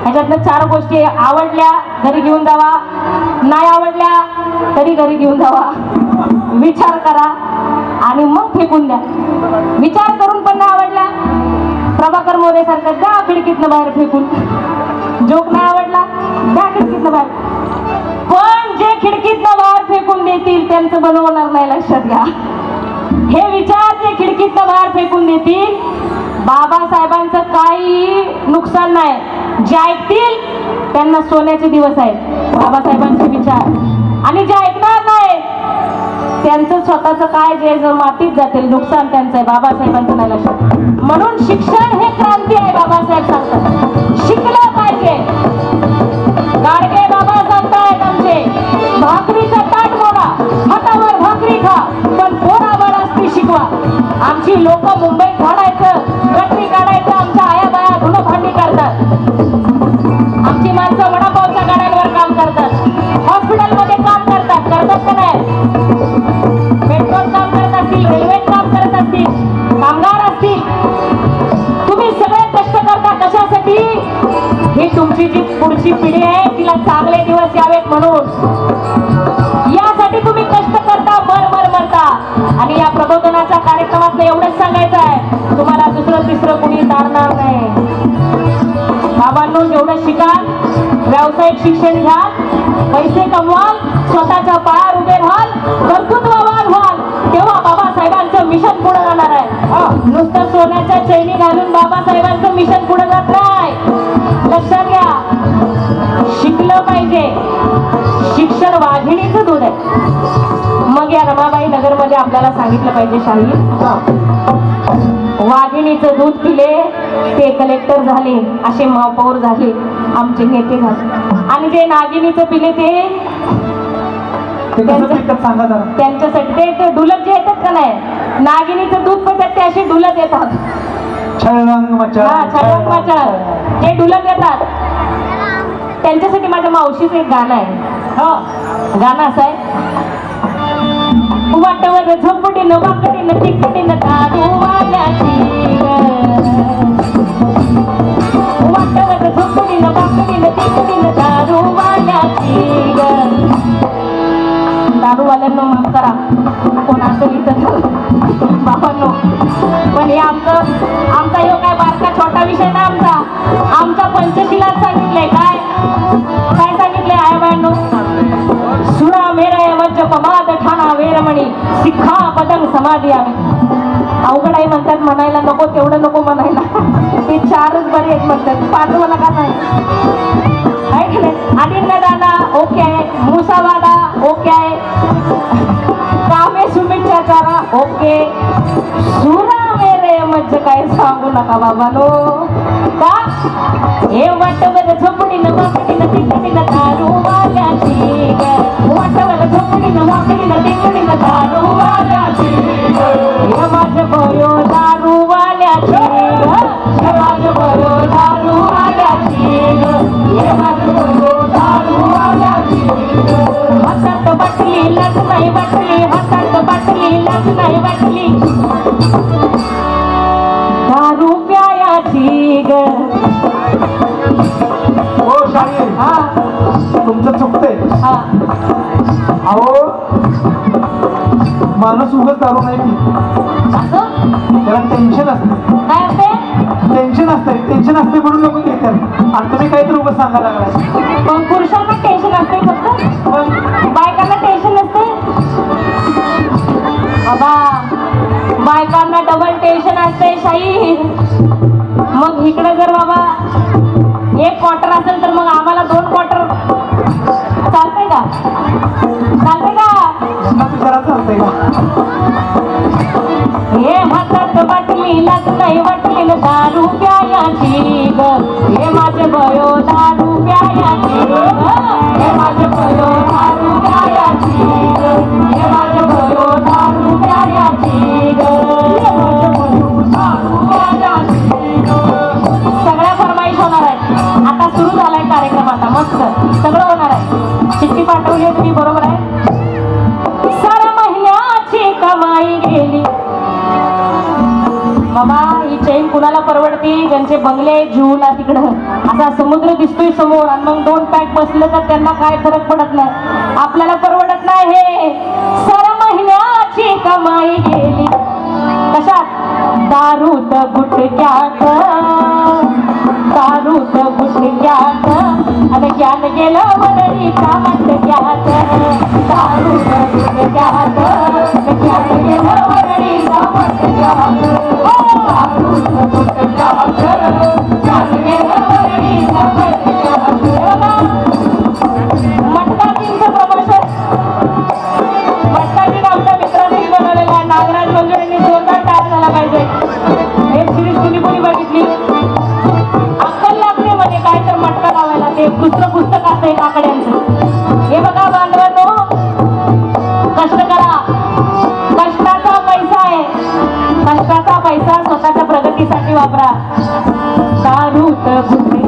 ह्याच्यातल्या 4 गोष्टी आवडल्या घरी घेऊन जावा, नाही आवडल्या तरी घरी घेऊन जावा, विचार करा आणि मग फेकून द्या. विचार करून पण नाही आवडल्या प्रभाकर मोरे सारखं द्या खिडकीतनं बाहेर फेकून. जोक नाही आवडला द्या खिडकीतनं बाहेर. पण जे खिडकीतनं बाहेर फेकून देतील त्यांचं बनवणार नाही, लक्षात घ्या. हे विचार जे खिडकीतनं बाहेर फेकून देतील बाबासाहेबांचं काही नुकसान नाही. जे ऐकतील त्यांना सोन्याचे दिवस आहेत बाबासाहेबांचे विचार, आणि जे ऐकणार नाही त्यांचं स्वतःचं काय जे जर मातीत जातील नुकसान त्यांचं आहे, बाबासाहेबांचं नाही. लक्षात. म्हणून शिक्षण हे क्रांती आहे. बाबासाहेब सांगतात शिकलं पाहिजे. गाडगे बाबा सांगतायत आमचे भाकरीचं ताट मोडा, हातावर भाकरी खा, पण पोरावर असती शिकवा. आमची लोक मुंबईत झाडायचं गटरी काढायचं, आमच्या आया बाया धुणं भांडी करतात. आमची माणसं वडापावच्या गाड्यांवर काम करतात, हॉस्पिटलमध्ये काम करतात का नाही, पेट्रोल काम करत असतील, रेल्वेत काम करत असतील, कामगार असतील. तुम्ही सगळे कष्ट करता कशासाठी? ही तुमची जी पुढची पिढी आहे तिला चांगले दिवस यावेत म्हणून. यासाठी तुम्ही कष्ट करता, मरता. आणि या प्रबोधनाच्या कार्यक्रमात एवढंच सांगायचं आहे, तुम्हाला दुसरं तिसरं कुणी तारणार नाही. बाबांनो, जेवढं शिकाल, व्यावसायिक शिक्षण घ्याल, पैसे कमवाल, स्वतःच्या पायावर उभे राहाल, कर्तृत्ववान व्हाल, तेव्हा बाबासाहेबांचं मिशन पुढे जाणार आहे. नुसतं सोन्याच्या चैनी घालून बाबासाहेबांचं मिशन पुढे जात नाही. लक्षात घ्या. शिकलं पाहिजे. शिक्षण वाघिणीचं दूध आहे. मग या रमाबाई नगरमध्ये आपल्याला सांगितलं पाहिजे शाही वाघिणीचं दूध पिले ते कलेक्टर झाले, असे महापौर झाले, आमचे नेते झाले. आणि जे नागिनीचं पिले ते त्यांच्यासाठी ते डुलत जे येतात का नाही, नागिनीचं दूध पितात ते असे डुलत येतात. ते डुलत येतात. त्यांच्यासाठी माझ्या मावशीचं एक गाणं आहे. गाणं असं आहे, वाटवर झोपडीनं वाकडीनं तिकडीनं दारू वाल्याची, वाटवर झोपडीनं वाकडीनं तिकडीनं दारू वाल्याची. दारूवाल्यांना माफ करा कोण असं इथं बाबांनो, पण हे आमचा ह्यो काय बारका छोटा विषय ना. आमचा पंचशिलात सांगितलंय काय सांगितलंय आया बायांनो, सुरा मेरे मज्ज पमाद ठाणा वेरमणी सिक्खा पदंग समाधी आम्ही. अवघड आहे म्हणतात म्हणायला, नको तेवढं नको म्हणायला. ते 4च बरे आहेत म्हणतात, 5 नका नाही. आदिन्य दाना ओके आहे, मुसावादा ओके आहे, कामे सुमितच्या चारा ओके, सुरा मेरे मज्ज काय सांगू नका बाबानो. का हे वाटवर झोपडीनं वाकडीनं तिकडीनं दारू वाल्याची, वाटवर झोपडीनं वाकडीनं तिकडीनं दारू वाल्याची. हे माझं भयो दारू वाल्याची, हे माझं भयो दारू वाल्याची, हे माझं भयो दारू वाल्याची. हातात बाटली लाज नाही बाटली, हातात बाटली लाज नाही बाटली, दारू प्यायाची ग. हो शाहीर, तुमचं चुकतंय. अहो माणूस उगाच दारू नाही पी, त्याला टेन्शन असते. काय असते? टेन्शन असते म्हणून लोक घेतात. आणि तुम्ही काहीतरी उगाच सांगायला लागलाय. पण पुरुषांना टेन्शन असते फक्त, बायकांना टेन्शन नसते. बाबा बायकांना डबल टेन्शन असते शाहीर. मग इकडे जर बाबा 1 क्वार्टर असेल तर मग आम्हाला 2 क्वार्टर चालतंय का? चालतंय का? चालतंय का? हे हातात बाटली लाज नाही वाटली दारू प्यायाची ग हे माझे भयो दारू प्यायाची ग हे माझे भयो दारू प्यायाची ग हे माझे भयो दारू प्यायाची ग हे माझे भयो दारू प्यायाची ग. सगळ्या फरमाईश होणार आहेत. आता सुरू झालाय कार्यक्रम. आता मस्त सगळं होणार आहे. चिठ्ठी पाठवली आहे तुम्ही, बरोबर आहे. सारा महिन्याची कमाई गेली बाबा. ही चैन कुणाला परवडते? ज्यांचे बंगले जुळला तिकडं असा समुद्र दिसतोय समोर आणि मग 2 पॅक बसले तर त्यांना काय फरक पडत नाही. आपल्याला परवडत नाही हे. सारा महिन्याची कमाई गेली कशात? दारूत गुटक्यात, दारूत गुटक्यात आणि ज्ञान गेलं वडळीचा मटक्यात. दारूत गुटक्यात ज्ञान गेलं वडळीचा मटक्यात. दारूत गुटक्यात ज्ञान गेलं वडळीचा मटक्यात. मटकाजींचं प्रमोशन मटकाजी आमच्या मित्रांनी बनवलेलं आहे. नागराज मंजुळेंनी जोरदार टाळ झाला पाहिजे. हे सिरीज कुणी कुणी बघितली? अक्कल लागते मध्ये काय तर मटका लावायला. ते दुसरं पुस्तक असतंय काकड्यांचं. हे बघा बांधवांनो, कष्ट करा. कष्टाचा पैसा आहे. कष्टाचा पैसा स्वतःच्या प्रगतीसाठी वापरा. दारूत गुटक्यात